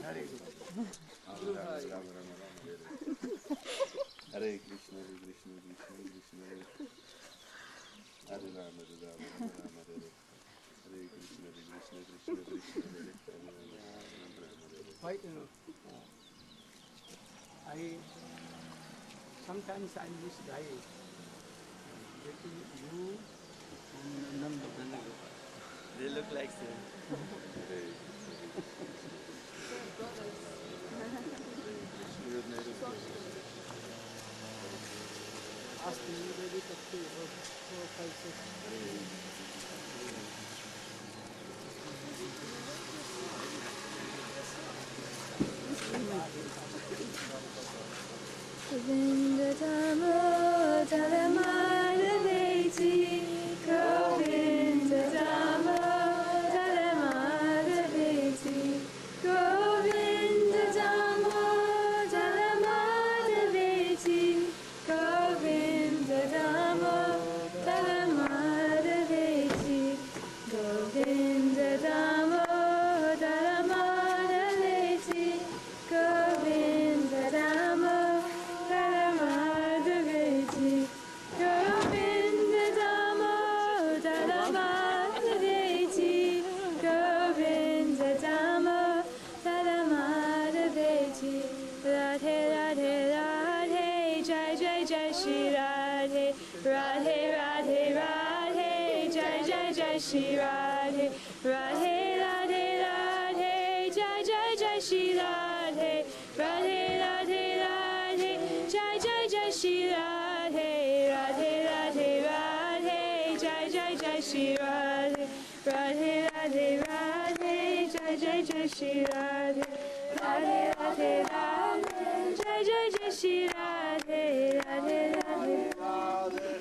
Hare Krishna. Hare Krishna, Hare Krishna, Krishna Krishna, Hare Rama, Hare Rama, Rama Rama, Hare Hare. Hare Krishna, Hare Krishna, Krishna Krishna, Hare Hare. Why, sometimes I miss guys. You and Nanda. They look like same. Ask me really to see what places. Govinda Damodara Madhaveti, Govinda Damodara Madhaveti, Govinda Damodara Madhaveti, Govinda Damodara Madhaveti, Govinda Damodara Madhaveti, Govinda Damodara Madhaveti, Govinda Damodara Madhaveti, Govinda Damodara Madhaveti, Radhe Radhe Radhe, Jai Jai Jai Shri Radhe, Radhe Radhe Radhe, Jai Jai Jai Shri Radhe, Radhe Radhe Radhe, Jai Jai Jai Shri Radhe, Radhe Radhe Radhe, Jai Jai Jai Shri Radhe, Radhe Radhe Radhe, Jai Jai Jai Shri Radhe, Radhe Radhe Radhe, Jai Jai Jai Shri Radhe, Radhe Radhe Radhe, Jai Jai Jai Shri Radhe, Radhe Radhe Radhe.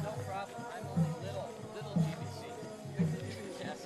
No problem. I'm only little GBC. Yes.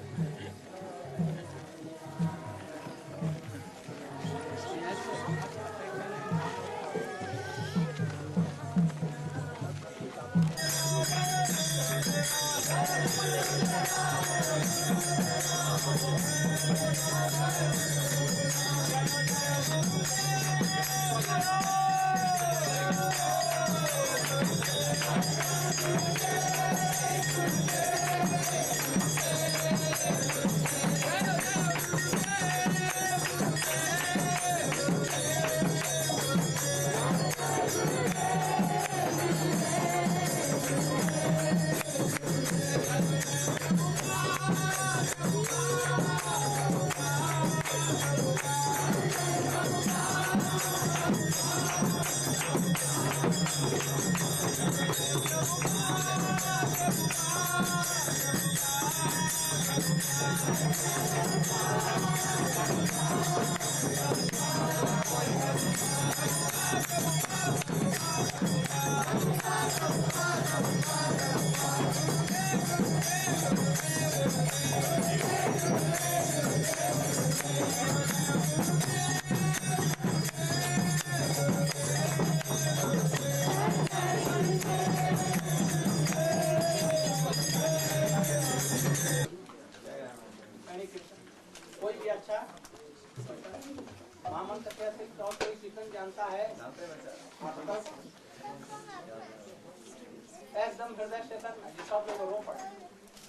कोई भी अच्छा मामन तकिया से और कोई सीखन जानता है एकदम हृदय से करना जिस सब लोग रो पड़े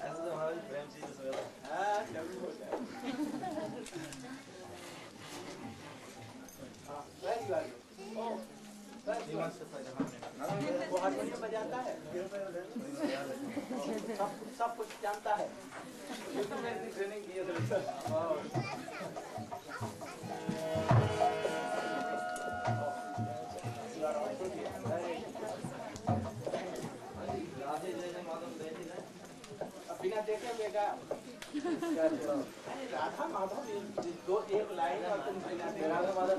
ऐसा तो हमारी प्रेम चीज सवेला। हाँ जरूर हो जाए हाँ वेरी वेरी ओ वो हारमोनियम बजाता है सब कुछ जानता है ट्रेनिंग की है बिना देखे हुए गा राधा माधव दो एक लाइन और तुम बिना देखे राधा माधव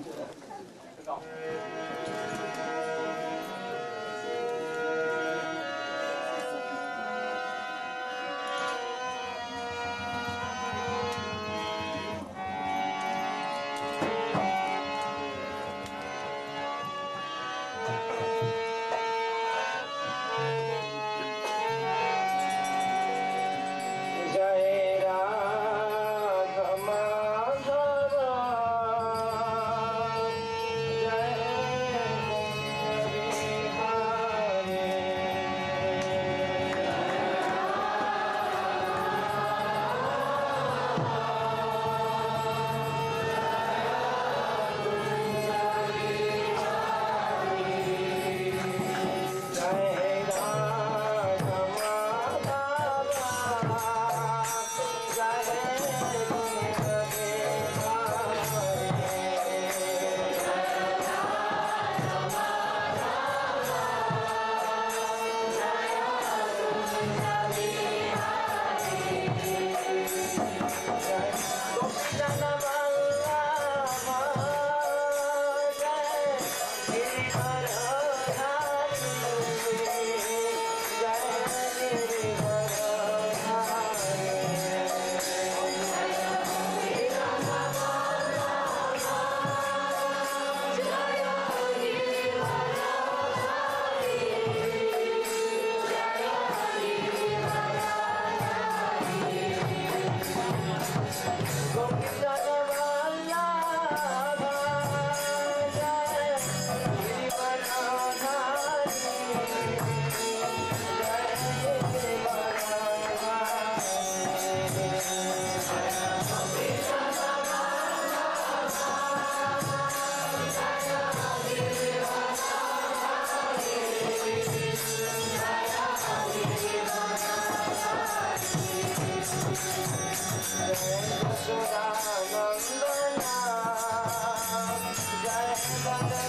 Jaya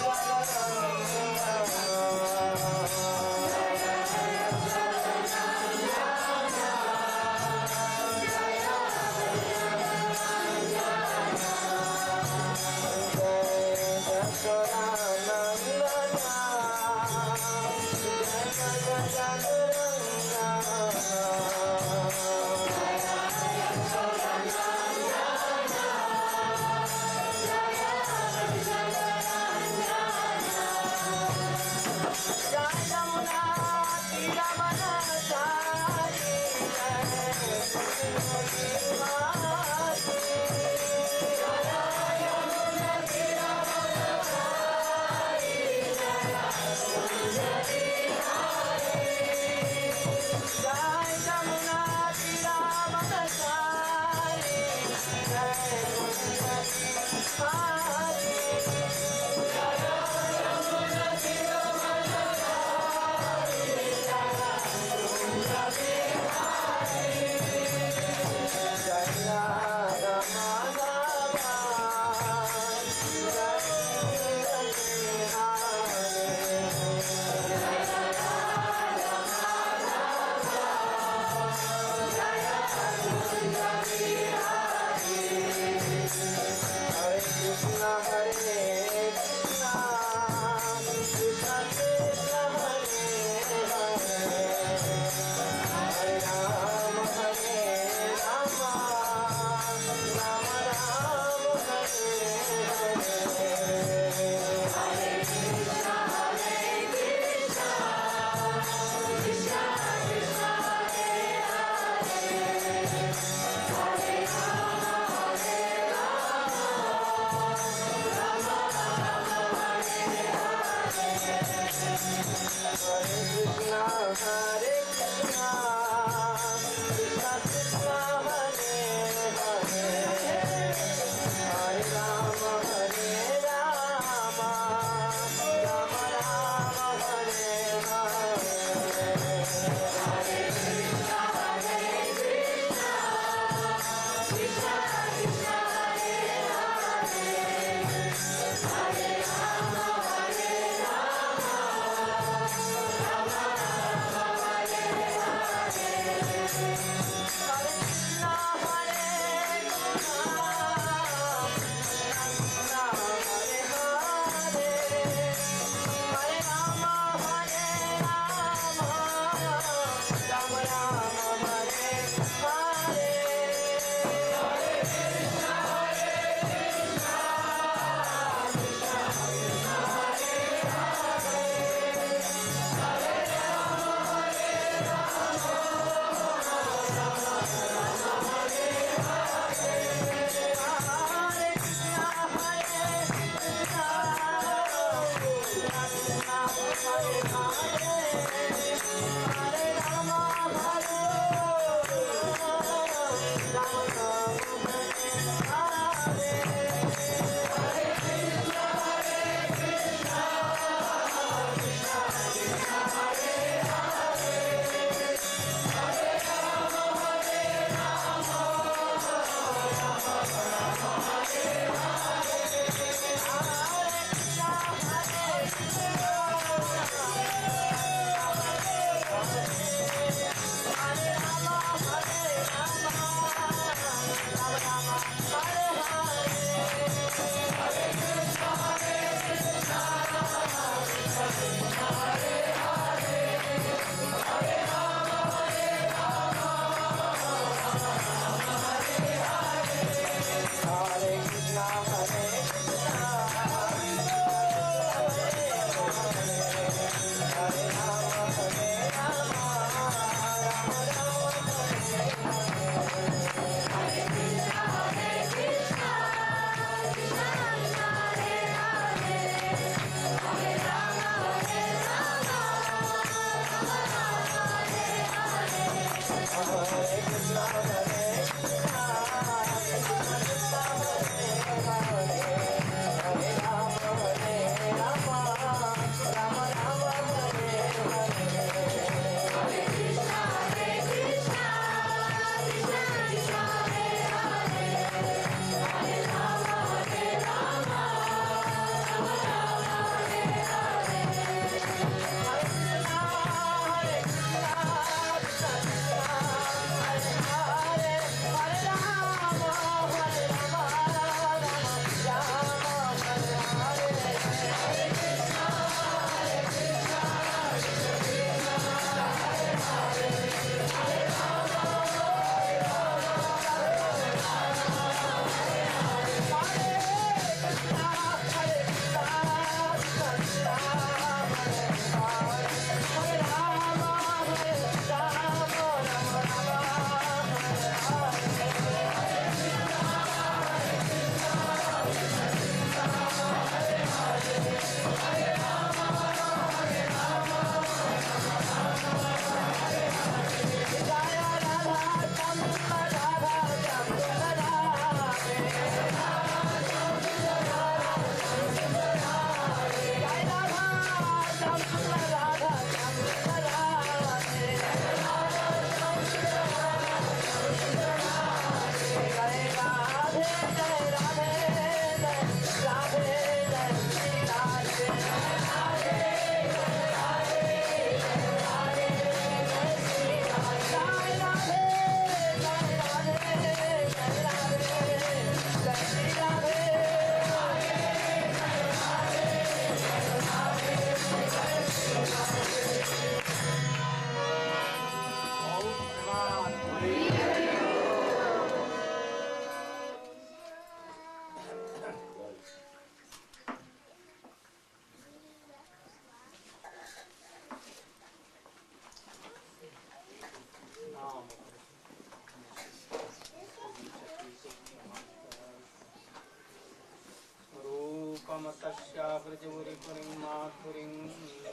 रूपमतस्यावृजमुरिपुरीं माधुरीं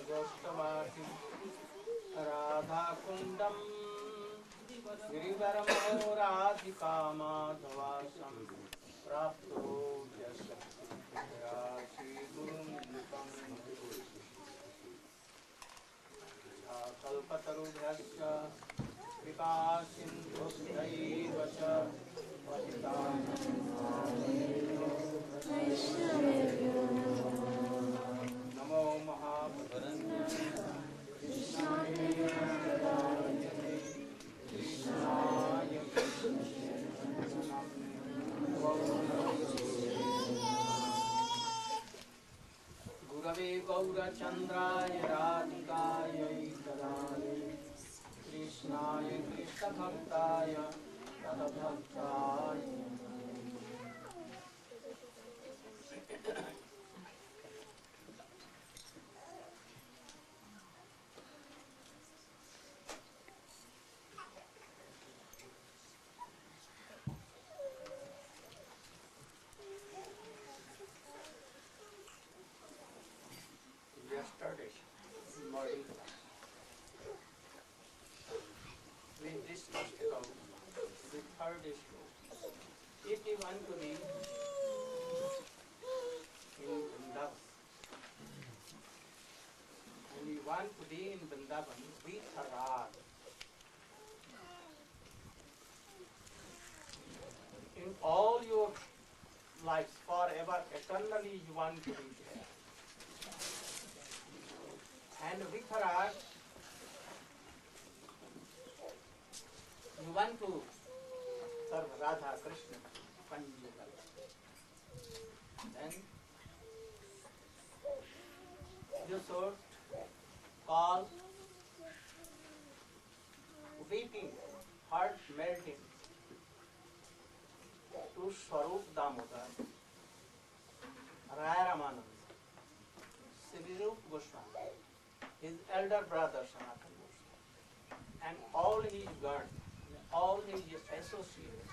गोष्ठवासिं राधाकुण्डं गिरिवरमो राधिकामाधवासं प्राप्तो यशस्वीराशीगुरुं कल्पतरुभ्यश्च कृपासिन्धुभ्यैव च नमो महाभद्रन्य कृष्णाय गुरवे गौरचन्द्राय राधिकायै तदालय कृष्णाय कृष्णभक्ताय तदभक्ताय Yesterday morning we discussed about the third issue. If you want to be in Vrindavan and you want to be in Vrindavan with Rag, in all your lives forever, eternally you want to be there. And with Rag, you want to serve Radha Krishna conjugally. Then you should call weeping, heart melting to Swarup Damodar, Raya Ramanand, Sri Rup Goswami, his elder brother Sanatana Goswami, and all his gone, all his associates,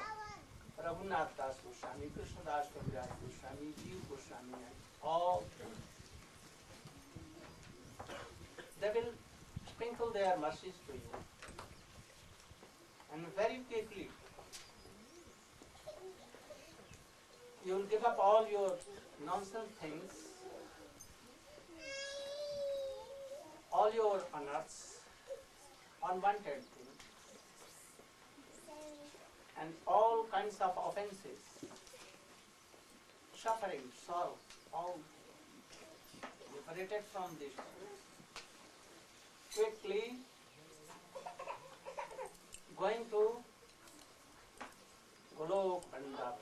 Raghunath Das Goswami, Krishna Das Kaviraj Goswami, Jeev Goswami, and all, they will sprinkle their mercies to you. And very quickly, you will give up all your nonsense things, all your unearths, unwanted things, and all kinds of offenses, suffering, sorrow, all liberated from this. Quickly going to Golok Vrindavan,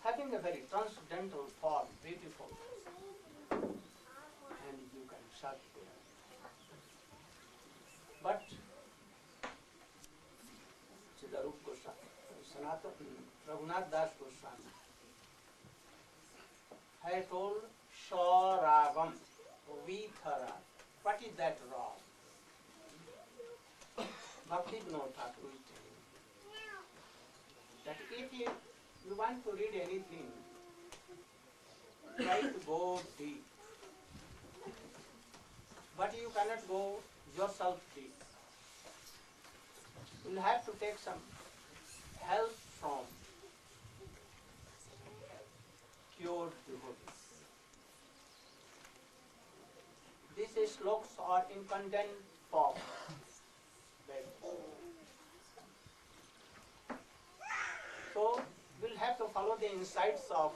having a very transcendental form, beautiful, and you can serve there. But Siddharup Goswami, Sanatana, Raghunath Das Goswami had told Swaragam, Vithara. What is that raw? Bhakti Vinod Thakur is telling that if you want to read anything, try to go deep, but you cannot go yourself deep. You will have to take some help from pure devotees. These slokas are in condensed form. So we'll have to follow the insights of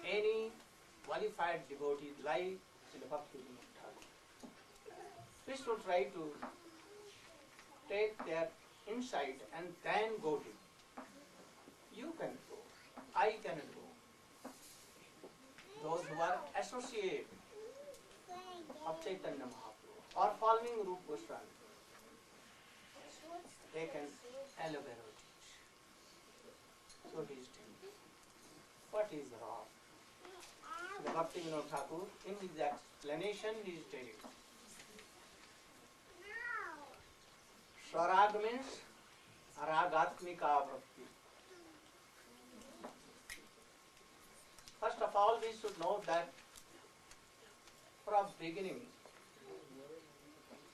any qualified devotee like Srila Bhaktivinoda Thakur. We should try to take their insight and then go deep. You can go, I cannot go. Those who are associated of Chaitanya Mahaprabhu or following Rupa Goswami, they can elaborate it. So he is telling what is wrong. The Bhaktivinoda Thakur, in his explanation, he is telling Swarag means Ragatmika Bhakti. First of all, we should know that from beginning,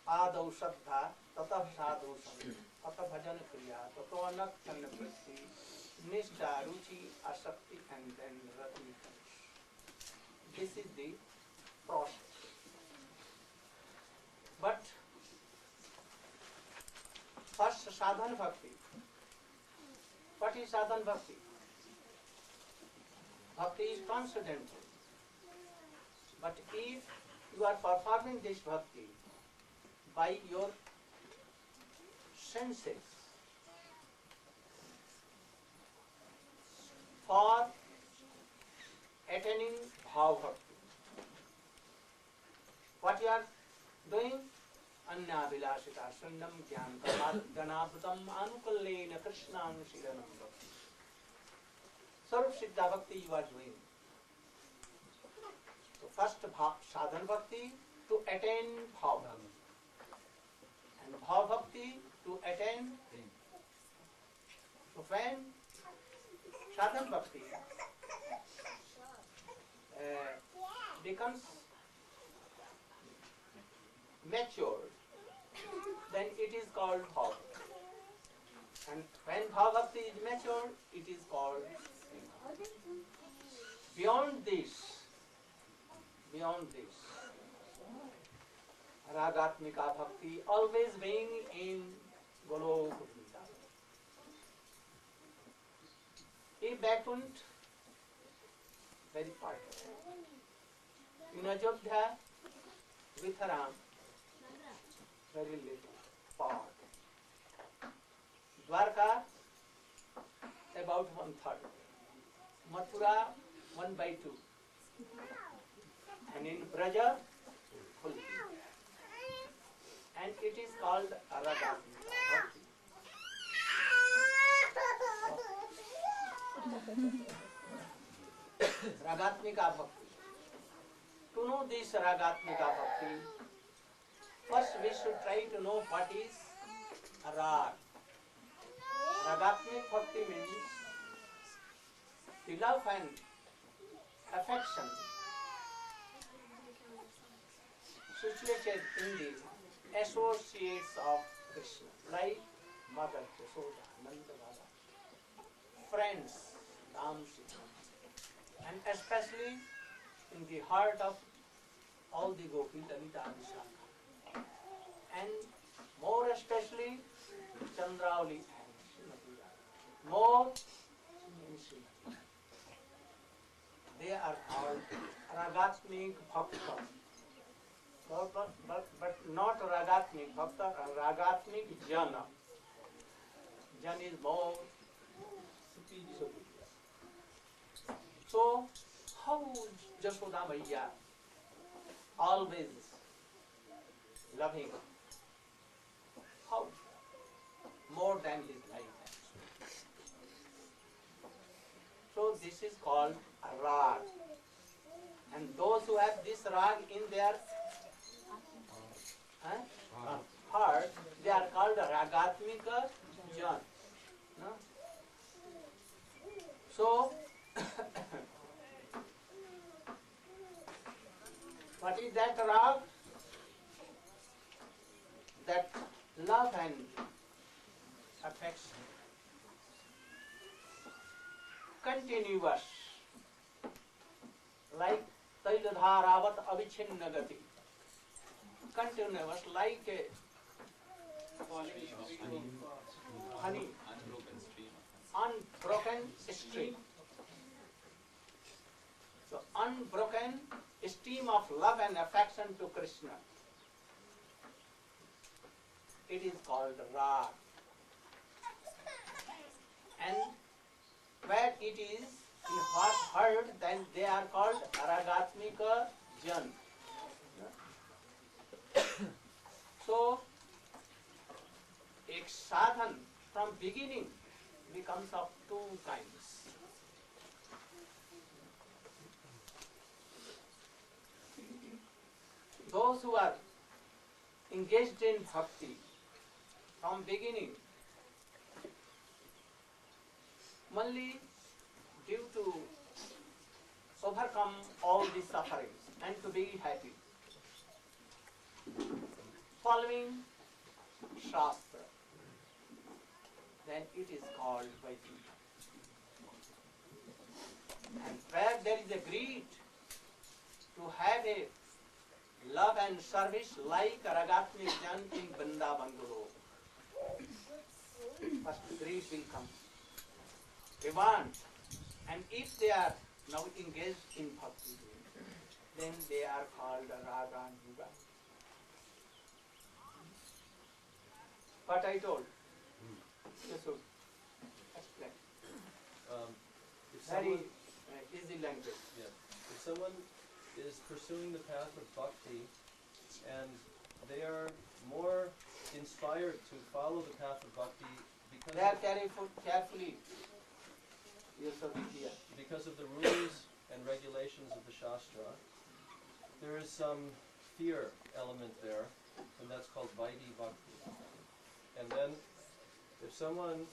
Adau Shraddha, Tata Sadhu Sangha, Tata Bhajan Kriya, Tato Anak Channaprati, Nishtha, Ruchi, Asakti, and then Rati. This is the process. But first, sadhan bhakti. What is sadhan bhakti? Bhakti is transcendental. But if you are performing this bhakti by your senses for attaining bhav bhakti, what you are doing? Anya vilashita sundam jnana ganabhutam anukullena krishnam shiranam bhakti. Sarup siddha bhakti you are doing. So first sadhan bhakti to attain bhav bhakti, and bhav bhakti to attain. So when sadhan bhakti becomes mature, then it is called bhav. And when bhav bhakti is mature, it is called. Beyond this, Ragatmika Bhakti always being in Golok Vrindavan. In Vaikuntha, very part. In Ajodhya, with Ram, very little part. Dwarka, about 1/3. Mathura, 1/2. And in Braja, fully. And it is called Ragatmika Bhakti. Ragatmika Bhakti. To know this Ragatmika Bhakti, first we should try to know what is Rag. Ragatmika Bhakti means the love and affection situated in the associates of Krishna, like Mother Yashoda, Nanda Baba, friends, Ram Sita, and especially in the heart of all the Gopi, Lalita and Shaka, and more especially Chandrauli and Srimati Radha. More in Srimati. They are called Ragatmik Bhakta. But not Ragatmik Bhakta, Ragatmik Jana. Jana is more superior. So, how Jashoda Maiya always loving? How? More than his life. So, this is called a rag. And those who have this rag in their heart, they are called Ragatmika Jan. No? So, What is that rag? That love and affection, continuous, like Tailadharavat avichinna gati, continuous, like a honey, unbroken stream. So unbroken stream of love and affection to Krishna. It is called rag. And where it is in what heard, then they are called ragatmika jan. So, a sadhan from beginning becomes of two kinds. Those who are engaged in bhakti from beginning, only due to overcome all the sufferings and to be happy, following Shastra, then it is called Vaidhi. And where there is a greed to have a love and service like Ragatmik Jan in Vrindavan Guru, first greed will come. They want, and if they are now engaged in bhakti, then they are called Raga and Yuga. What I told, you should explain. If Very someone, easy language. yeah, if someone is pursuing the path of bhakti and they are more inspired to follow the path of bhakti They are carefully. You should hear. because of the rules and regulations of the Shastra, there is some fear element there, and that's called Vaidhi Bhakti. And then, if someone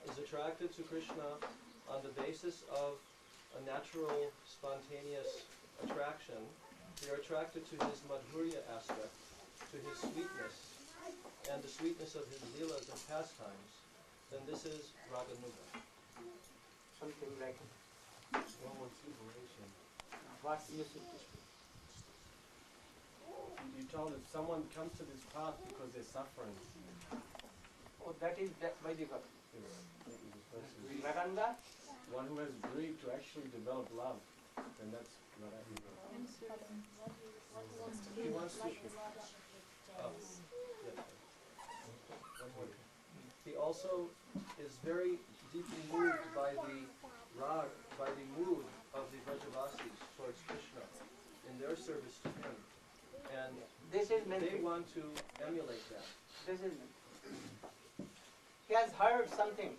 is attracted to Krishna on the basis of a natural, spontaneous attraction, they are attracted to his madhurya aspect, to his sweetness, and the sweetness of his leelas and pastimes, then this is Raganuga. Something like One wants liberation. what you should do. You told if someone comes to this path because they're suffering, Oh, that is Vaidhi Bhakti. the Raganga, one who has greed to actually develop love, then that's not happening. He wants to. Oh, yeah. One more. He also is very deeply moved by the rag, by the mood of the Vrajavasis towards Krishna in their service to him, and this is meant. they want to emulate that. This is meant. He has heard something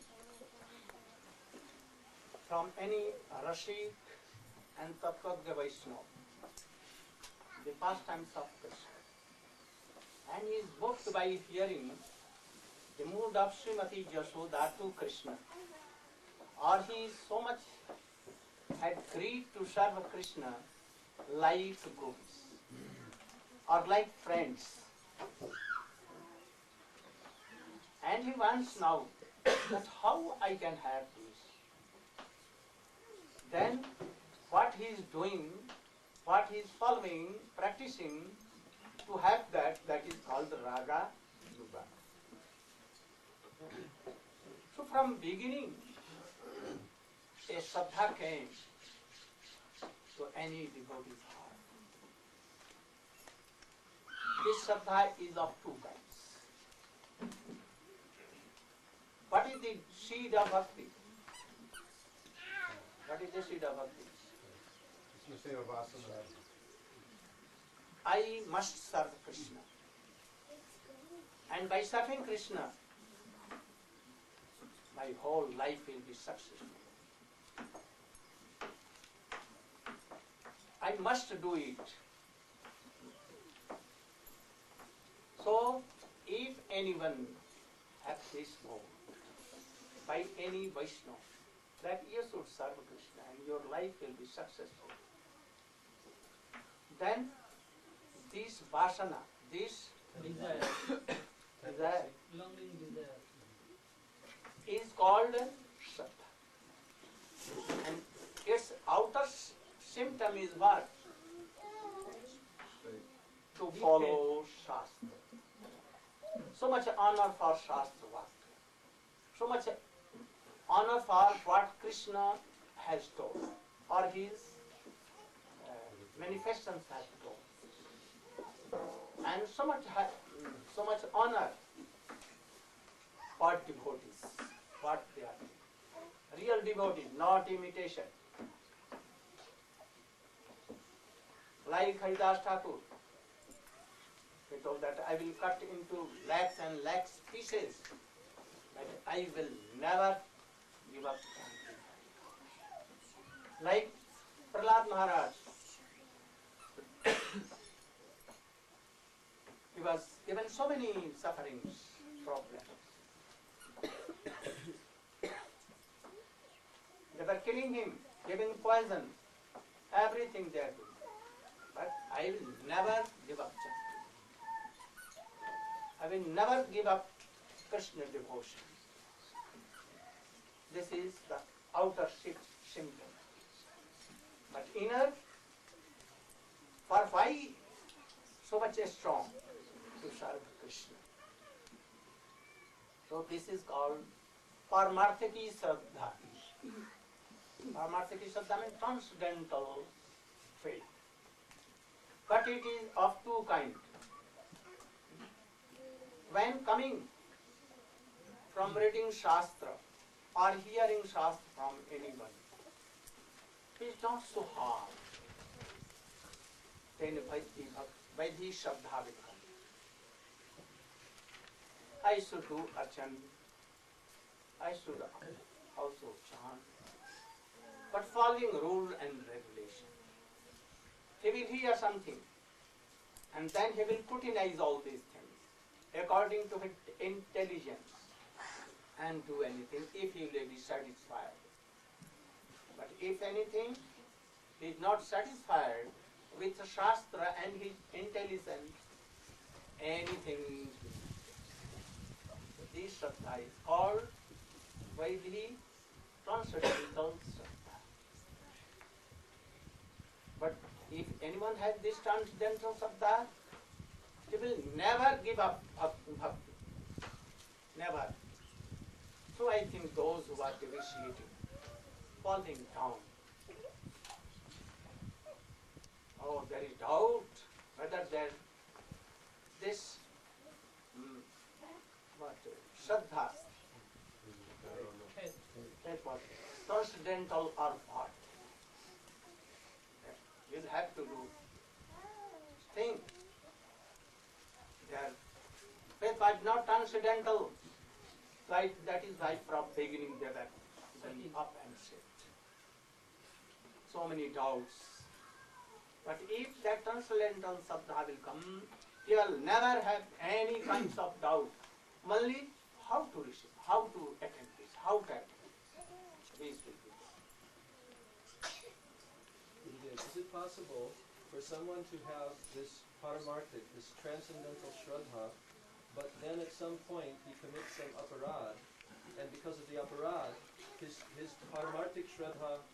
from any Rashik and Tatvagya Vaishnava, the pastimes of Krishna. And he is moved by hearing the mood of Srimati Jashoda to Krishna. Or he is so much had greed to serve Krishna like gopis or like friends. And he wants now that how I can have this. Then what he is doing, what he is following, practicing to have that, that is called Raga Yuga. So from beginning, a Saddha came to any devotee's heart. This Saddha is of two kinds. What is the seed of bhakti? What is the seed of bhakti? I must serve Krishna. And by serving Krishna, my whole life will be successful. I must do it. So, if anyone has this mode, by any Vaishnava, that you should serve Krishna and your life will be successful, then this vasana, this Desire. desire Longing desire. is called Shraddha. And its outer symptom is what? To follow Shastra. So much honor for Shastra Vakya. So much honor for what Krishna has told, or his manifestations have told. And so much honor for devotees, what they are doing. Real devotees, not imitation. Like Haridas Thakur, he told that I will cut into lakhs and lakhs pieces, but I will never give up chanting. Like Prahlad Maharaj, he was given so many sufferings, problems. They were killing him, giving poison, everything they are doing. But I will never give up chanting. I will never give up Krishna devotion. This is the outer symptom. But inner, for why so much strong to serve Krishna? So this is called Paramarthiki Shraddha. Paramarthiki Shraddha means transcendental faith. But it is of two kinds. When coming from reading Shastra or hearing Shastra from anyone, it is not so hard. Then Vaidhi Shraddha will come. I should do archan, I should also chant, but following rule and regulation. He will hear something, and then he will scrutinize all these things according to his intelligence and do anything if he will be satisfied. But if anything he is not satisfied with the Shastra and his intelligence, anything. This Shraddha is called Vaidhi transcendental Shraddha. But if anyone has this transcendental Shraddha, he will never give up bhakti. Never. So I think those who are depreciating, falling down, oh, there is doubt whether this Shraddha, that was transcendental or what. You'll have to do think. Their faith was not transcendental. Like that is why from beginning they were going up and sit. So many doubts. But if that transcendental Shraddha will come, he will never have any kinds of doubt. Only how to receive, how to attend this, how to attend this. These will be. Is it possible for someone to have this paramarthik, this transcendental shraddha, but then at some point he commits some aparad, and because of the aparad, his paramarthik shraddha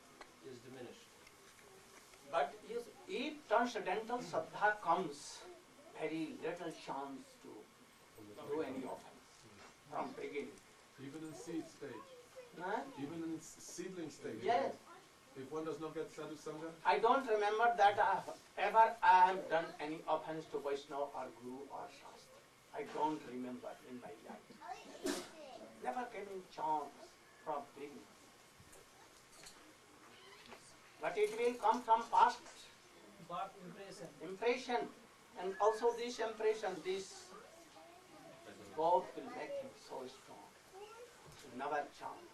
is diminished? But if transcendental Shraddha comes, very little chance to do any offense from beginning. Even in seed stage, Huh? even in seedling stage. Yes. If one does not get sadhu sangha, I don't remember that I have done any offense to Vaishnava or Guru or Shastra. I don't remember in my life. Never came in chance from beginning. But it will come from past But impression. impression, and also this impression, this both will make him so strong. Never chance.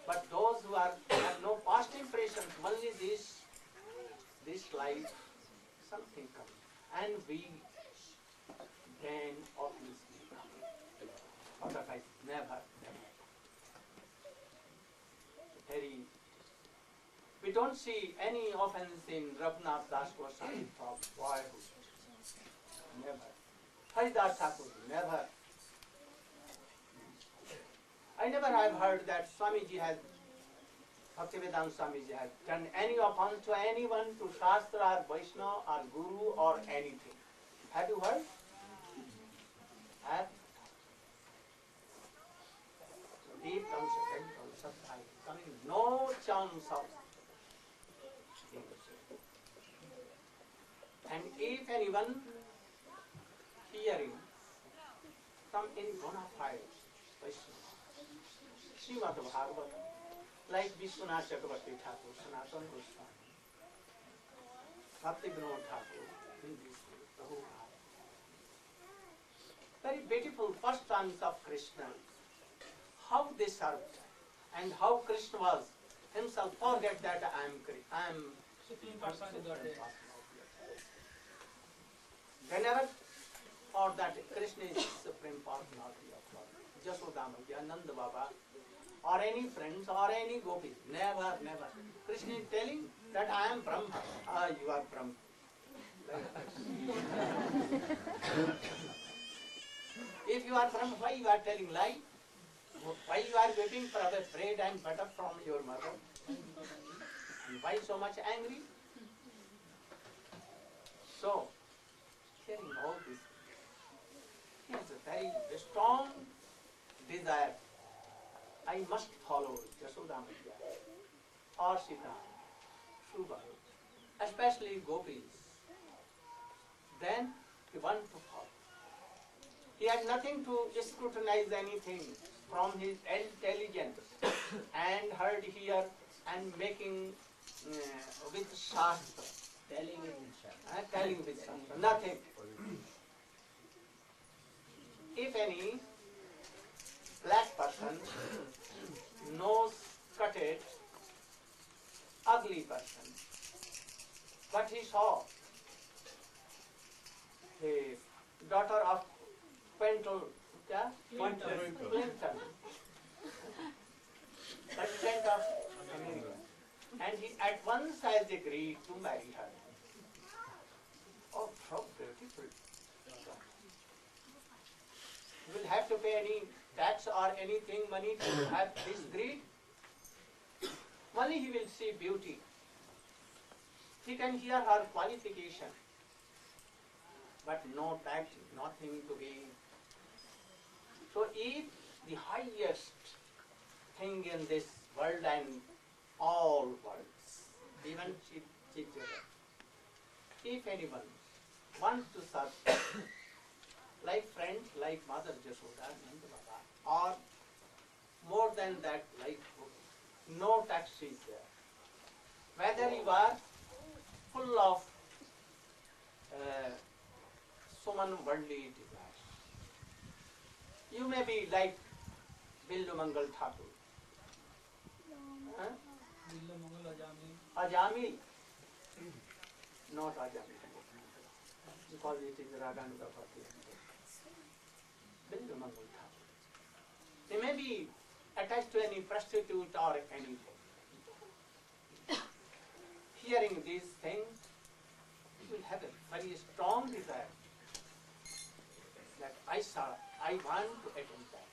But those who have no past impressions, only this life, something comes, and we then obviously come. Otherwise, never. Very. We don't see any offense in Raghunath Das Goswami from boyhood. Never. Haridas Thakur, never. I never have heard that Swamiji has, Bhaktivedanta Swamiji has done any offense to anyone, to Shastra or Vaishnava or Guru or anything. Have you heard? Have? Deep coming, no chance of. And if anyone hearing from any bona fide Vaishnava, Srimad Bhagavatam, like Vishwanath Chakravarti Thakur, Sanatana Goswami, Bhakti Vinod Thakur, Prabhupada. Very beautiful first sons of Krishna. How they served and how Krishna was himself forget that I am Supreme Personality of Godhead. They never thought that Krishna is Supreme Personality of God. Jasodama, Nanda Baba, or any friends or any gopis. Never, never. Krishna is telling that I am Brahma. Ah, you are Brahma. If you are Brahma, why you are telling lie? Why you are waiting for the bread and butter from your mother? And why so much angry? So, hearing all this, he has a very strong desire. I must follow Jasodama or Sita, Shubha, especially gopis. Then he wants to follow. He has nothing to scrutinize anything from his intelligence and heard here and making with Shastra. Telling it in Shastra. Telling with Shastra. Nothing. If any black person, nose cutted, ugly person, but he saw the daughter of Clinton, President of America, and he at once has agreed to marry her. Oh, so beautiful. You will have to pay any tax or anything, money to have this greed. Only he will see beauty. He can hear her qualification, but no tax, nothing to be. So if the highest thing in this world and all worlds, even Chitra, if anyone wants to serve like friends, like Mother Jashoda, Nanda Baba, or more than that, like no tax is there. Whether you are full of so many worldly desires, you may be like Billu Mangal Thakur, Ajami, not Ajami, because it is Raganuga Bhakti. Billu Mangal Thakur. They may be attached to any prostitute or anything. Hearing these things, you will have a very strong desire that I want to attain that.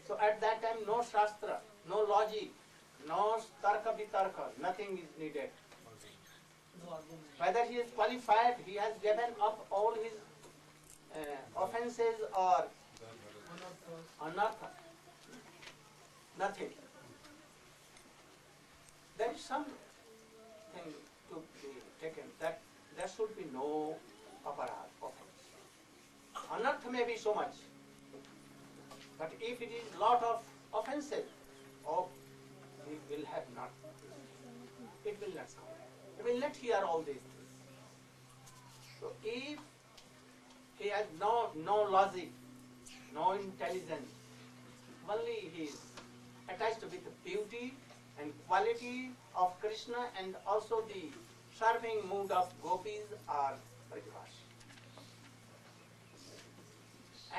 So at that time, no Shastra, no logic, no Tarka Vitarka, nothing is needed. Whether he is qualified, he has given up all his offenses or anartha, nothing. There is something to be taken, that there should be no aparad, offense. Anartha may be so much, but if it is lot of offenses, oh, it will have not, it will not come. It will not hear all these things. So if he has no logic, no intelligence, only he is attached with the beauty and quality of Krishna and also the serving mood of gopis or Brajavashi.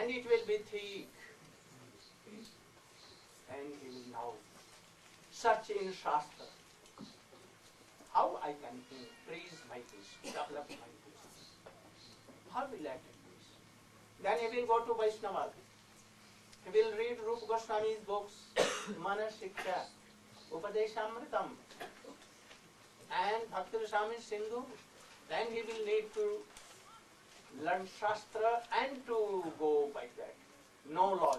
And it will be thick. And he will now search in Shastra. How I can increase my peace, develop my peace. How will act in this? Then he will go to Vaishnava. He will read Rupa Goswami's books, Manas Shiksha, Upadeshamritam, and Bhakti Rasami Sindhu. Then he will need to learn Shastra and to go like that. No laws.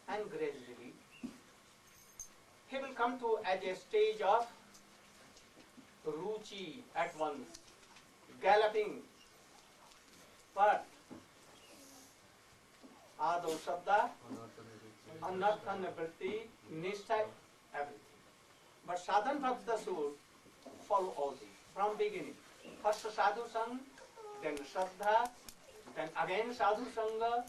And gradually, he will come to at a stage of ruchi at once, galloping. But Ado Shabda, Anarthana Vritti, Nishtha, everything. But Sadhan Bhakta should follow all these from beginning. First Sadhu Sang, then Shraddha, then again Sadhu Sangha,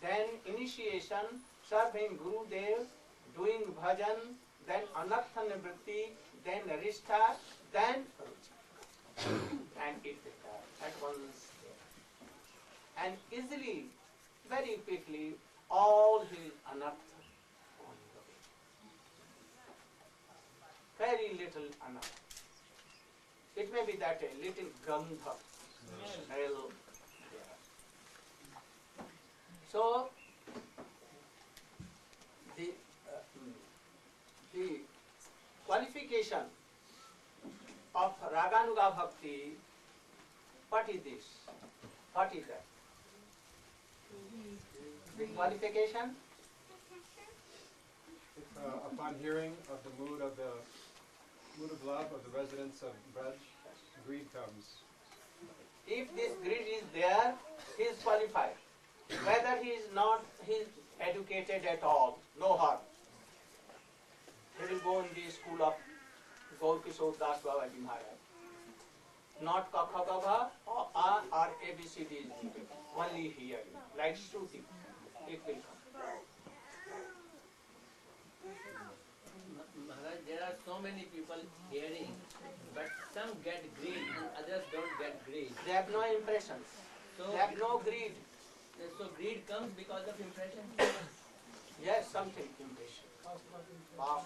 then initiation, serving Guru Dev, doing bhajan, then Anarthana Vritti, then Rishtha, then Ruchi. And it at once there. And easily, very quickly, all his anartha going away. Very little anartha. It may be that a little gandha smell there. So, the qualification of Raganuga Bhakti, what is this? What is that? The qualification? Upon hearing of the mood of love of the residents of Braj, greed comes. If this greed is there, he is qualified. Whether he is not, he is educated at all, no harm. He will go in the school of Gaur Kishore Das Babaji Maharaj. Not Kakha Gabha or A or ABCD is needed. Only hearing, like Shruti. It will come. Maharaj, there are so many people hearing, but some get greed and others don't get greed. They have no impressions. So, They have no greed. so greed comes because of impression. Yes, something impression. Wow.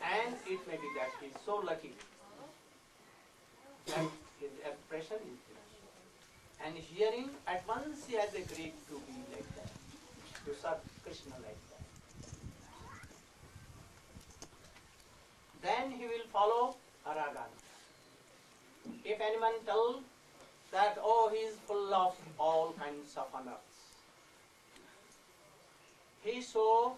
And it may be that he is so lucky that his impression is there. And hearing, at once he has agreed to be like that, to serve Krishna like that. Then he will follow Aragana. If anyone tells that, oh, he is full of all kinds of anarths, he is so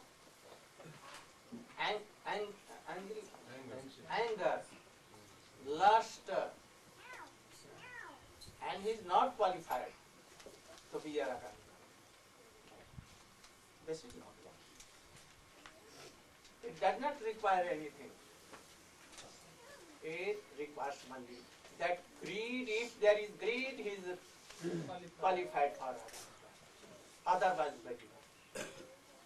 anger, lust, and he is not qualified to be a Ragana. This is not one. It does not require anything. It requires only that greed. If there is greed, he is qualified for Ragana. Otherwise, very.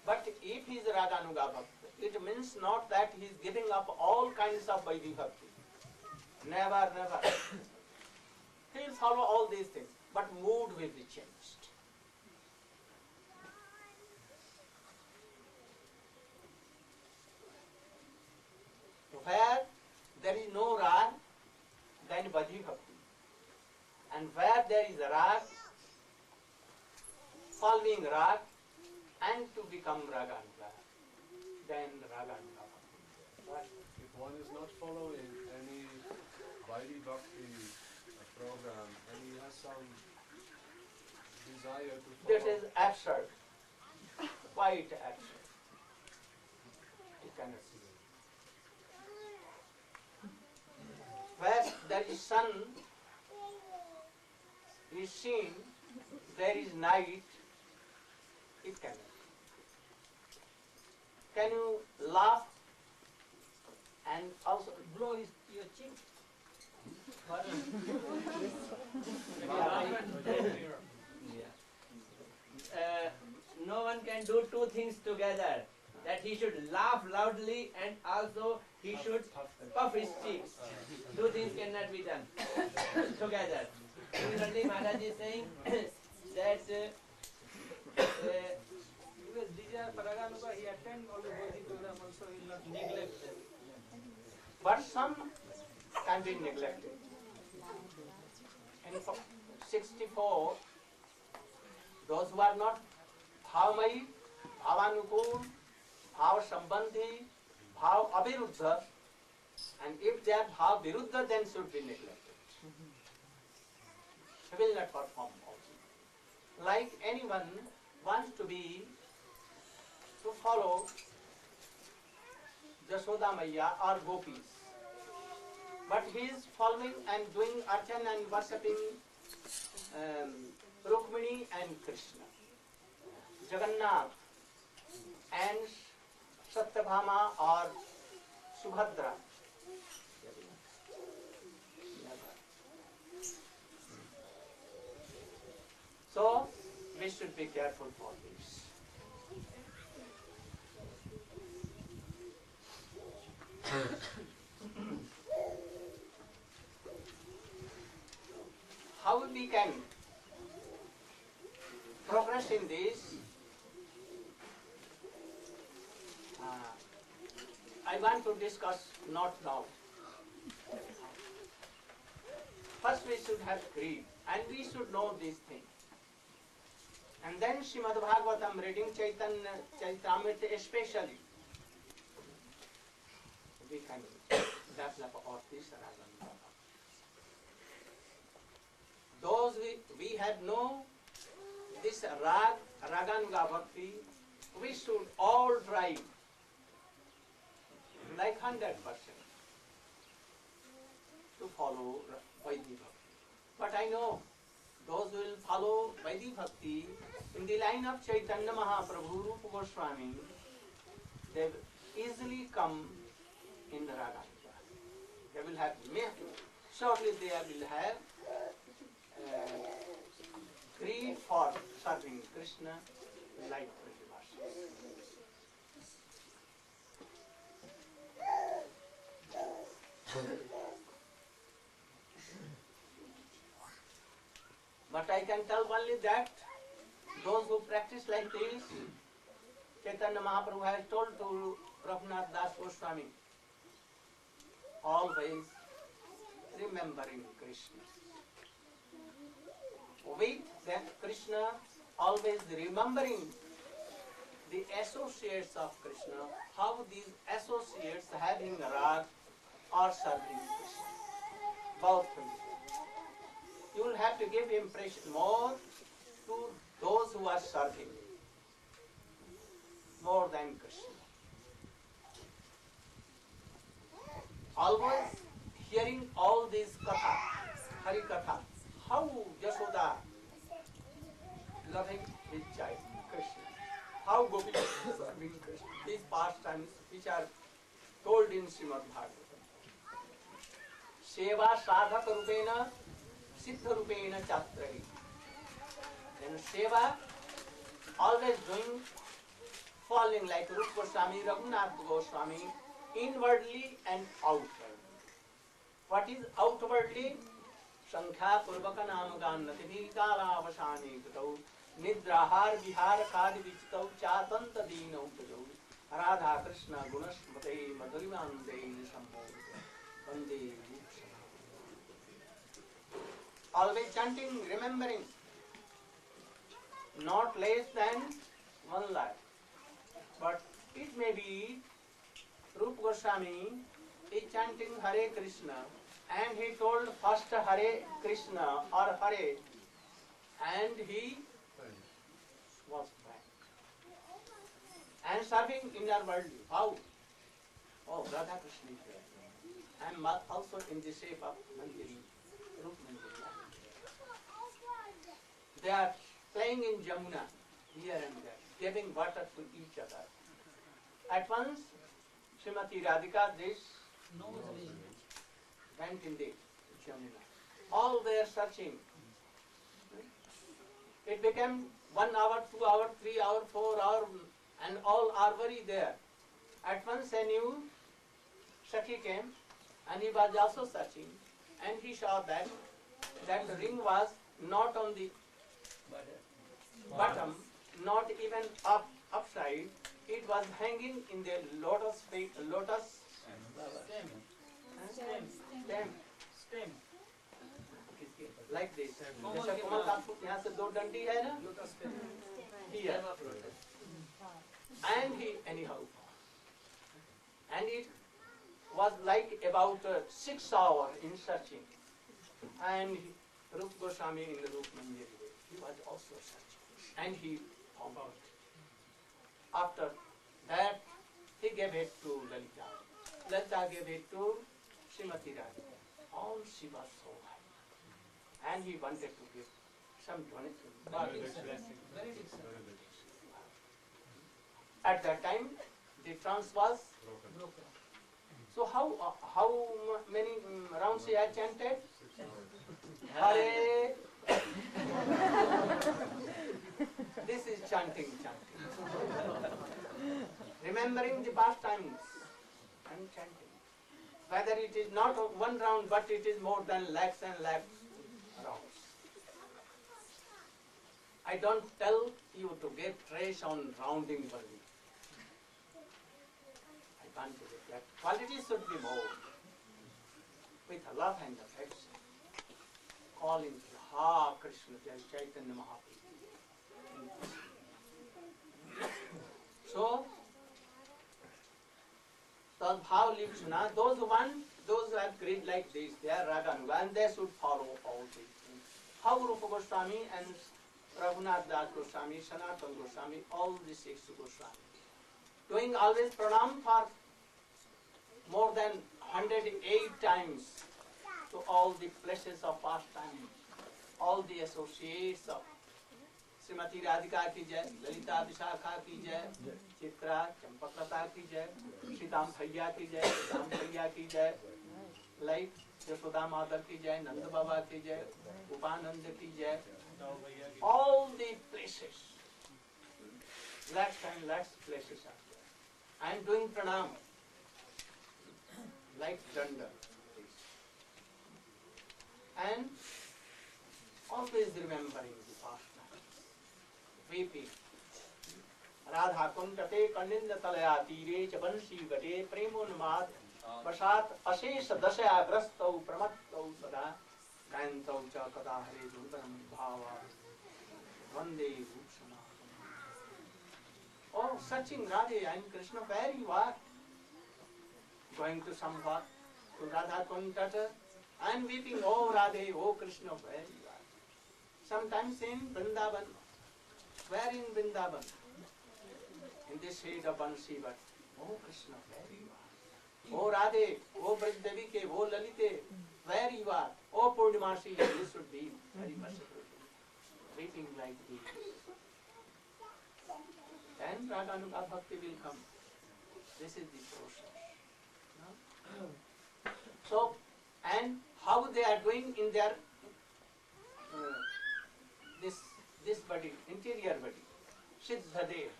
But if he is Raganuga Bhakti, it means not that he is giving up all kinds of Vaidhi Bhakti. Never, never. He will follow all these things, but mood will be changed. Where there is no rag, then Vaidhi Bhakti. And where there is a rag, following rag, and to become Raganuga, then Raganuga Bhakti. If one is not following any Vaidhi Bhakti program and he has some desire to follow, This is absurd, quite absurd. You cannot see. Where there is sun is seen, there is night, it cannot. Can you laugh and also blow your cheek? No one can do two things together. That he should laugh loudly and also he should puff his cheeks. Two things cannot be done together. Similarly, Maharaj is saying that Because Vijay Paraganuga, he attend all the Bodhi program also, he will not neglect them. But some can be neglected. in 64, those who are not bhavamayi, bhavanukul, bhav sambandhi, bhav aviruddha, and if they are bhav viruddha, then should be neglected. He will not perform also. Like anyone wants to follow Jashoda Maya or gopis, but he is following and doing archan and worshipping Rukmini and Krishna, Jagannath and Satyabhama or Subhadra. So we should be careful for this. How we can progress in this? I want to discuss not now. First we should have greed and we should know these things. And then Srimad Bhagavatam, reading Chaitanya Charitamrita especially, we can develop all this raga. Those we have no this raganuga bhakti, we should all try like 100% to follow Vaidhi Bhakti. But I know those who will follow Vaidhi Bhakti in the line of Chaitanya Mahaprabhu, Rupa Goswami, they will easily come in the Raganuga. They will have, shortly they will have greed for serving Krishna like Pratibhasha. But I can tell only that those who practice like this, Chaitanya Mahaprabhu has told to Raghunath Das Goswami, always remembering Krishna. With that Krishna, always remembering the associates of Krishna, how these associates having rag or serving Krishna. Both things. You will have to give impression more to those who are serving, more than Krishna. Always hearing all these katha, Hari Katha, how Yashoda loving his child, Krishna, how Gopi serving Krishna. These pastimes which are told in Srimad Bhagavatam. Seva sadhak rupena, siddha rupena chatrahi. Then seva, always doing, falling like Rupa Goswami, Raghunath Goswami, inwardly and outwardly. What is outwardly? Sankhya Purvaka Namaganati Vikala Avasani Kutau Nidrahar Vihar Kadi Vichitau Chatanta Dino Kutau Radha Krishna Gunasmate Madhurimandein Sambhavate Vande. Always chanting, remembering, not less than 1 lakh. But it may be Rupa Goswami is chanting Hare Krishna and he told first Hare Krishna or Hare and he was back. And serving inner world, how? Oh, Radha Krishna is there. I am also in the shape of Mandiri, Rupa Mandiri. They are playing in Jamuna, here and there, giving water to each other. At once, Srimati Radhika, this went in the Jamuna. All were searching. It became 1 hour, 2 hour, 3 hour, 4 hour, and all are very there. At once a new Sakhi came, and he was also searching, and he saw that the ring was not on the bottom, not even upside. It was hanging in the lotus stem. like this. जैसे कोमल का फूल यहाँ से 2 डंडी है ना? Here. And he anyhow. And it was like about 6 hours in searching. And Rupa Goswami in the Rupa Mandir, he was also searching. And he found out. After that, he gave it to Lalita. Lalita gave it to Srimati Radhika. All she was so happy. And he wanted to give some donation. At that time, the trance was broken. So how many rounds he had chanted? Hare. This is chanting. Remembering the past times and chanting. Whether it is not 1 round, but it is more than lakhs and lakhs rounds. I don't tell you to get trash on rounding only. I want to get that. Quality should be more. With love and affection. Calling Ha Krishna Jai Chaitanya Mahaprabhu. So, Tadbhav Livshana, those who have greed like this, they are Raganuga, and they should follow all these things. How Rupa Goswami and Raghunath Das Goswami, Sanatana Goswami, all the 6 Goswami, doing always pranam for more than 108 times to all the places of past time, all the associates of Srimati Radhika ki jai, Lalita Vishakha ki jai, Chitra Champaklata ki jai, Sridham Bhaiya ki jai, Ram Bhaiya ki jai, like Yashoda Mother ki jai, Nanda Baba ki jai, Upananda ki jai, all the places, lakhs and lakhs places are there. I am doing pranam, like danda. And always remembering the past times. Weeping. Radha kuntate kanninda talaya tire chabansi gate premonmad vasat asesha dasya agrastau pramattau sada kantau cha kada hare durbanam bhava vande bhusana. Oh, searching Radhe and Krishna, where you are? Going to somewhat to Radha Kuntata and weeping, oh Radhe, oh Krishna, where you are? Sometimes in Vrindavan. Where in Vrindavan? In the shade of Bansi, but oh Krishna, where you are? Oh Radhe, oh Brajdevi, oh Lalite, where you are? Oh Purnimasi, you should be very merciful. Weeping like this. Then Raganuga Bhakti will come. This is the process. No? So, and how they are doing in their this body, interior body, Siddhadev,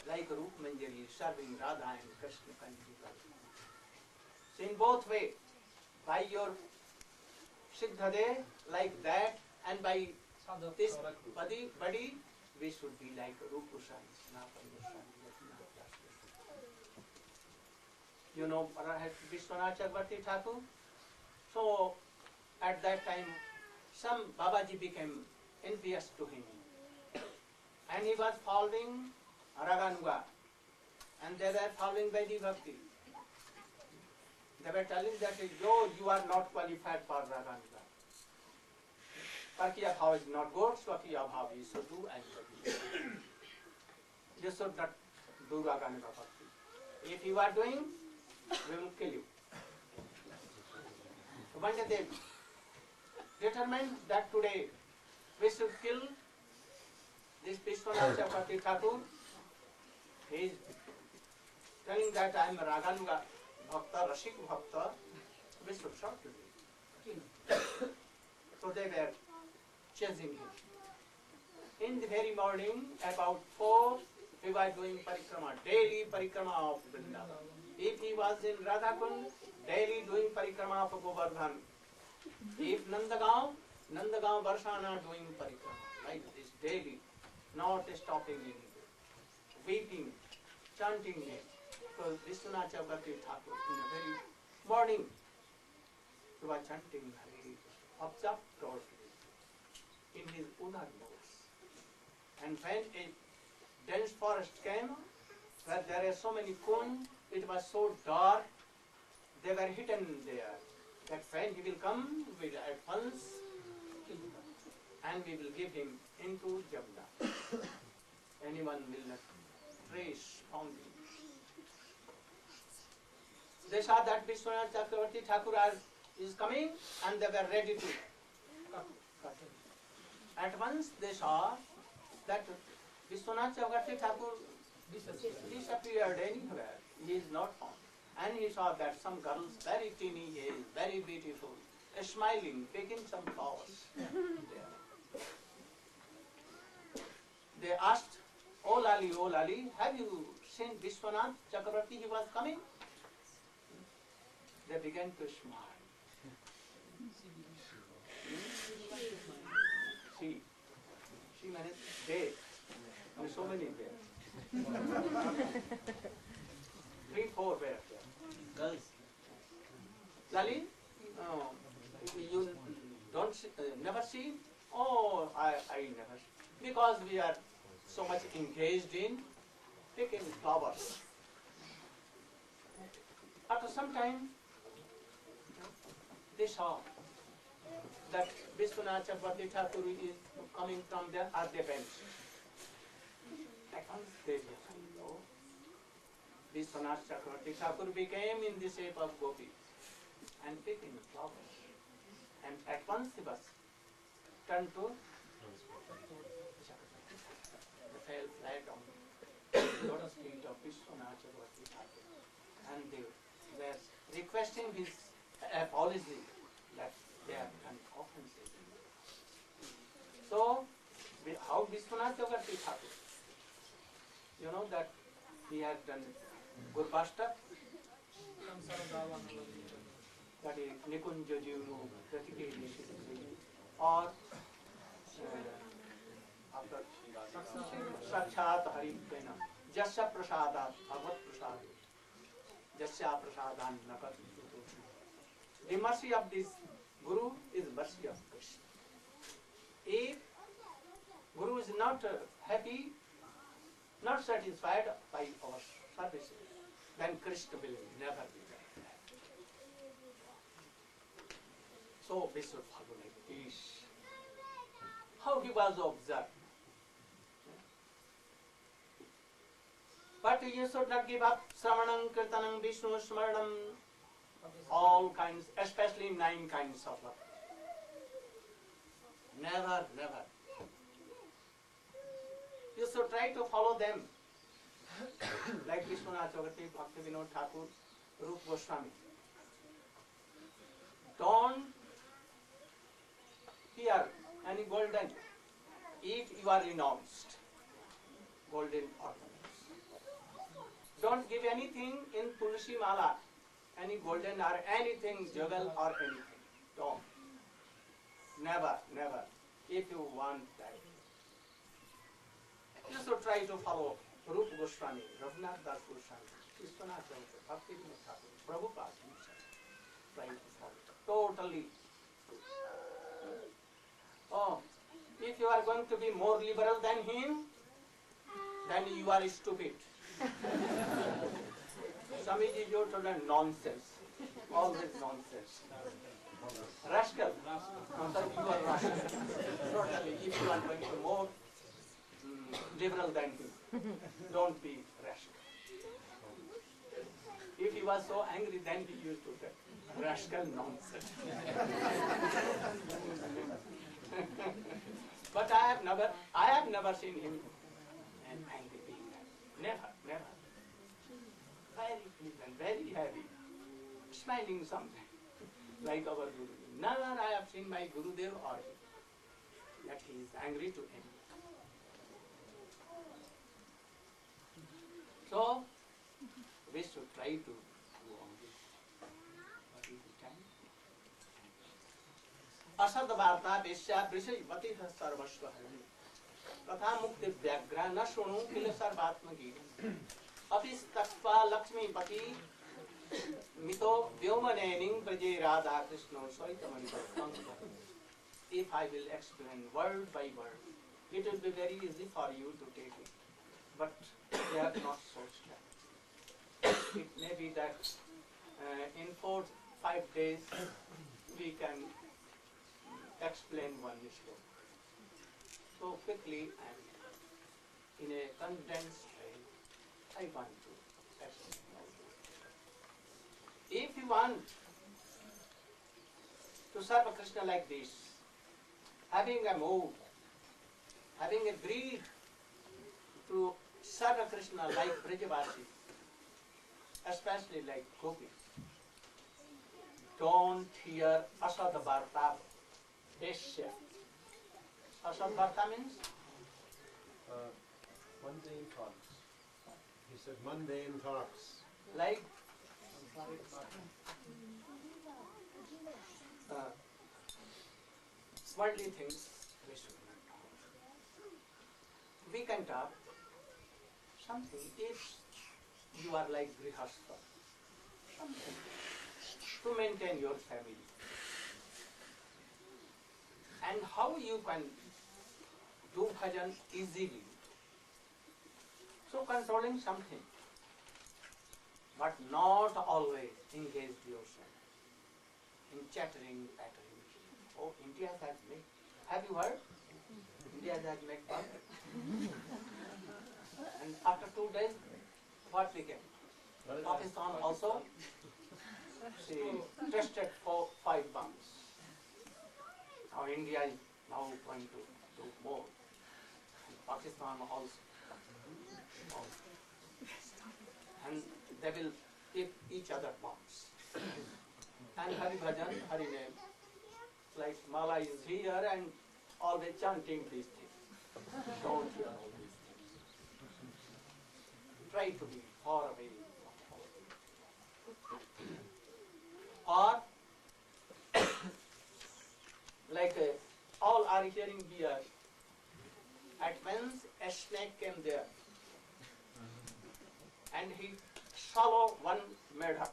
like Rup Manjari, serving Radha and Krishna continually. So in both ways, by your Siddhadev, like that, and by this body, we should be like Rup Goswami, Sanatana Goswami, Raghunath Das Goswami. You know Vishwanath Chakravarti Thakur? So at that time, some Babaji became envious to him. And he was following Raganuga. And they were following Vaidhi Bhakti. They were telling that you are not qualified for Raganuga. Parkiya bhav is not good, Swakiya bhav you should do and you should not do Raganuga Bhakti. If you are doing, we will kill you. So one day they determined that today we should kill this Vishwanath Chakravarti Thakur. He is telling that I am a Raganuga Bhakta, Rashik Bhakta. We should shot him. So they were chasing him. In the very morning, about 4, we were doing parikrama, daily parikrama of Vrindavan. If he was in Radhakund, daily doing parikrama of Govardhan. If Nandagaon, Varshana doing parikrama, like this daily, not stopping anywhere, weeping, chanting name. So Vishwanath Chakravarti Thakur in the very morning, he was chanting Hare Krishna. observed closely in his lunar modes. And when a dense forest came, where there are so many kun, it was so dark, they were hidden there. That when he will come, we will at once kill him, and we will give him into Jamuna. Anyone will not trace from him. They saw that Vishwanath Chakravarti Thakur is coming, and they were ready to cut him. At once they saw that Vishwanath Chakravarti Thakur disappeared anywhere. He is not found. And he saw that some girls, very teeny age, very beautiful, smiling, picking some flowers. They asked, "Oh Lali, have you seen Vishwanath Chakravarti? He was coming." They began to smile. She meant they. There are so many there. 3, 4 were there. Girls. Lali, you don't never see? Oh, I never see. Because we are so much engaged in picking flowers. After some time, they saw that Vishwanath Chakravarti Thakur is coming from the Ardha bench. At once they realized, oh, Vishwanath Chakravarti Thakur became in the shape of gopi and picking flowers. And at once he was turned to Chakravarti Thakur. They fell flat on the lotus feet of Vishwanath Chakravarti Thakur. And they were requesting his apology that they have done offenses. So, how Vishwanath Chakravarti Thakur? You know that he has done Gurvashtak, that is Nikunja Jivnu Pratike or after Sakshat Hari Pena, Jasya Prasadat, Bhagavad Prasad, Jasya Prasadan Nakat. The mercy of this Guru is mercy of Krishna. If Guru is not happy, not satisfied by our services, then Krishna will never be there. So we should follow like this. How he was observed. But you should not give up Sravanam, Kirtanam, Vishnu, Smaranam, all kinds, especially 9 kinds of love. Never, never. You should try to follow them. Like Vishwanath Chakravarti, Bhaktivinoda Thakur, Rupa Goswami. Don't fear any golden if you are renounced. Golden ornaments. Don't give anything in Tulsi Mala, any golden or anything, juggle or anything. Don't. Never, never. If you want that. You should try to follow Rupa Goswami, Raghunath Das Goswami, Vishwanath Chakravarti, Bhaktivinoda Thakur, Prabhupada himself. Try to follow. Totally. Oh, if you are going to be more liberal than him, then you are stupid. Swamiji told them nonsense. Always nonsense. Rascal. You are rascal. Totally. If you are going to be more liberal than him, don't be rascal. If he was so angry, then he used to say, rascal nonsense. But I have never seen him angry being that. Never, never. Very pleasant, very happy, smiling something, like our Guru. Never I have seen my Gurudev or him, that he is angry to him. So, we should try to do all this. What is the time? Asad varta vesya vrishay vati sarvashva hari. Katha mukti vyagra na shunu kila sarvatma gita. Apis takpa lakshmi pati mito vyomane ning braje radha krishna soitamani bhaktang. if I will explain word by word, it will be very easy for you to take it. But they are not so strict. It may be that in 4-5 days we can explain one sloka. So quickly and in a condensed way, I want to explain all this. If you want to serve Krishna like this, having a mood, having a greed to serve Krishna like Brajavasi, especially like Gopi, don't hear Asad Varta, Esya. Asad Varta means? Mundane talks. He said mundane talks. Like worldly things we should not talk. We can talk something if you are like Grihastha, something to maintain your family. And how you can do bhajan easily. So controlling something, but not always engage yourself in chattering, pattering. Oh, India has made. Have you heard? India has made bomb. And after 2 days, what became? Pakistan also, she tested 4-5 bombs. Now India is now going to do more. And Pakistan also. And they will give each other bombs. And Hari Bhajan, Hari name. Like Mala is here and always chanting these things. Don't hear all these things. Try to be far away from all. Or like all are hearing here. At once a snake came there and he swallowed one medhak.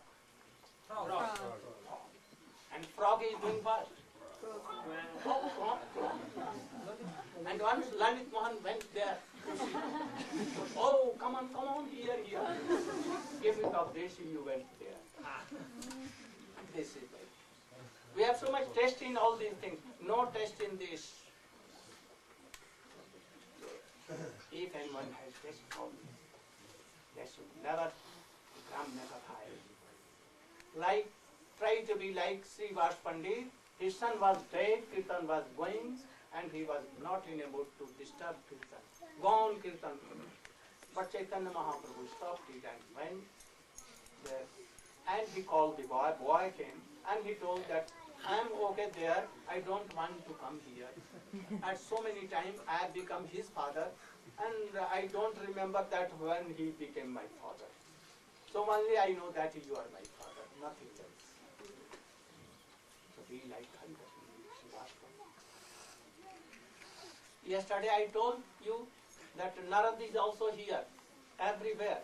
And frog is doing what? And once Landit Mohan went there to see, oh, come on, here. Give it of this, you went there. This is like. We have so much taste in all these things, no taste in this. If anyone has taste for this, they should never become never high. Like, try to be like Srivas Pandit. His son was dead, Kirtan was going, and he was not in a mood to disturb Kirtan. Go on Kirtan. But Chaitanya Mahaprabhu stopped it and went there. And he called the boy. Boy came and he told that I am okay there. I don't want to come here. And so many times I have become his father, and I don't remember that when he became my father. So only I know that you are my father, nothing else. So be like yesterday I told you that Narad is also here, everywhere.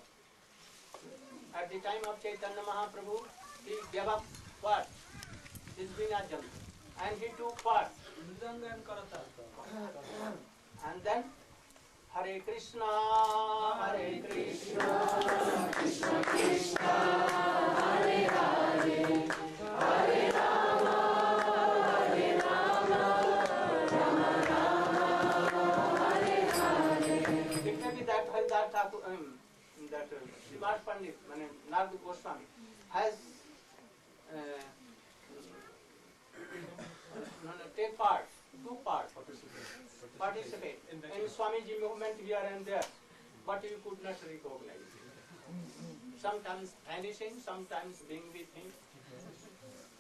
At the time of Chaitanya Mahaprabhu, he gave up what? His Vinajam. And he took what? And then Hare Krishna, Hare Krishna, Krishna Krishna, Hare Hare, Hare Rama, Hare Rama, Rama Rama, Hare Hare. It may be that Haridhar Thakur, that Srimad Pandit, Narad Goswami, has take part, two parts participate in Swamiji movement here and there, but you could not recognize it. Sometimes vanishing, sometimes being with him,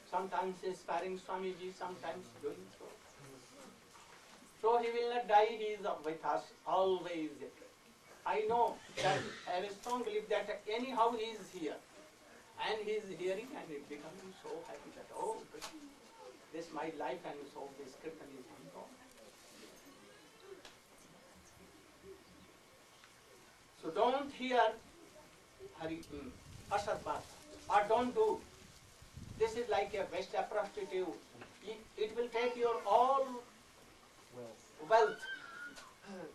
sometimes inspiring Swamiji, sometimes doing so. So he will not die, he is with us always. I know that I have a strong belief that anyhow he is here, and he is hearing and becoming so happy that, oh, this is my life and so this kirtan is on top. So don't hear Asad Bhat, or don't do. This is like a West prostitute. It will take your all wealth.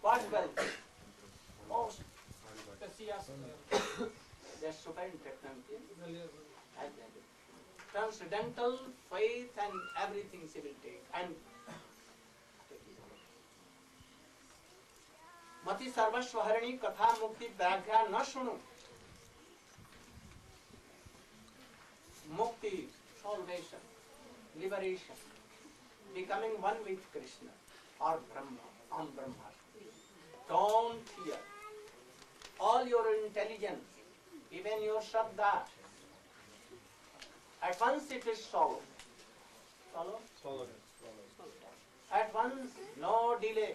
What wealth? Oh, that's super technology. Transcendental faith and everything she will take. And मति सर्वस्वहरणी कथा मुक्ति व्याख्या न सुनो. Mukti, salvation, liberation, becoming one with Krishna or Brahma, on Brahma. Don't fear. All your intelligence, even your Shraddha, at once it is swallowed. Swallowed? At once, no delay.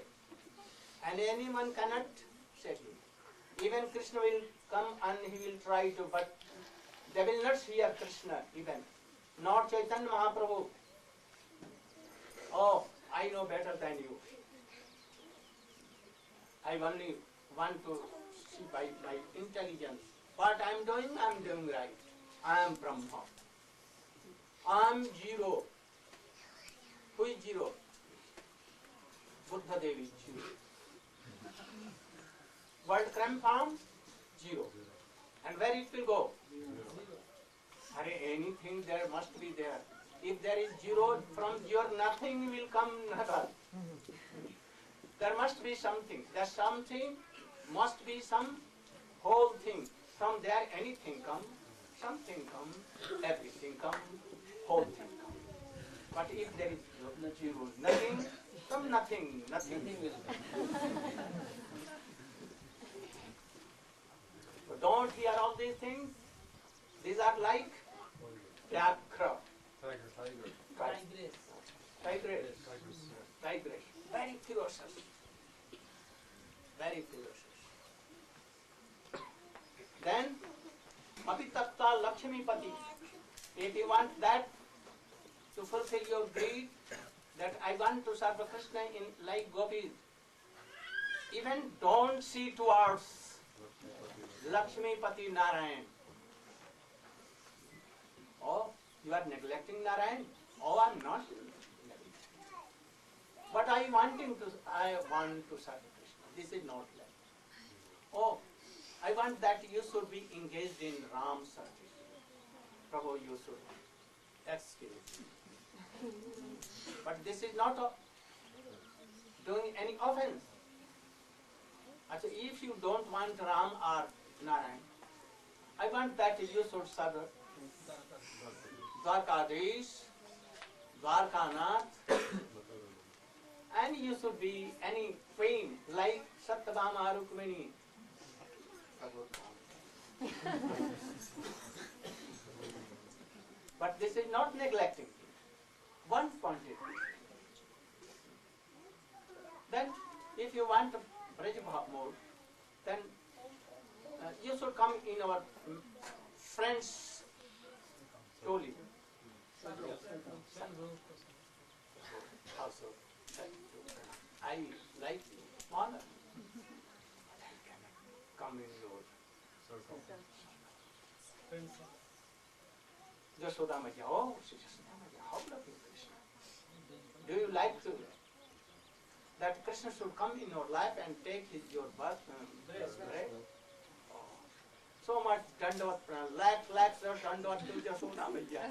And anyone cannot save him. Even Krishna will come and he will try to, but they will not hear Krishna even. Not Chaitanya Mahaprabhu. Oh, I know better than you. I only want to see by my intelligence. What I am doing right. I am Brahma. I am zero. Who is zero? Buddha Devi is zero. World crime farm? Zero. And where it will go? Anything there must be there. If there is zero, from your nothing will come never. There must be something. That something must be some whole thing. From there anything come, something come, everything come, whole thing come. But if there is no zero, nothing, from nothing will come. But don't hear all these things. These are like Tigress. Very ferocious. Very ferocious. Then, Apitatta Lakshmi Pati. If you want that to fulfill your greed, that I want to serve Krishna in like gopis, even don't see towards Lakshmi Pati Narayan. Oh, you are neglecting Narayan? Oh, I am not. But I want to serve Krishna. This is not like. Oh, I want that you should be engaged in Ram service. Prabhu, you should. Excuse. But this is not doing any offense. Actually, if you don't want Ram or Narayan, I want that you should serve Dwarkadish, Dwarkanath, and you should be any queen like Satyabhama Rukmini. But this is not neglecting. One pointed. Then, if you want to Braj mode, then you should come in our friends Toli. Also, I like honor. Come in your Yashoda Maya. Oh, how lovely Krishna. Do you like to that Krishna should come in your life and take your birth bread? Oh, so much dandavat, lakhs of dandavat to Yashoda Maya.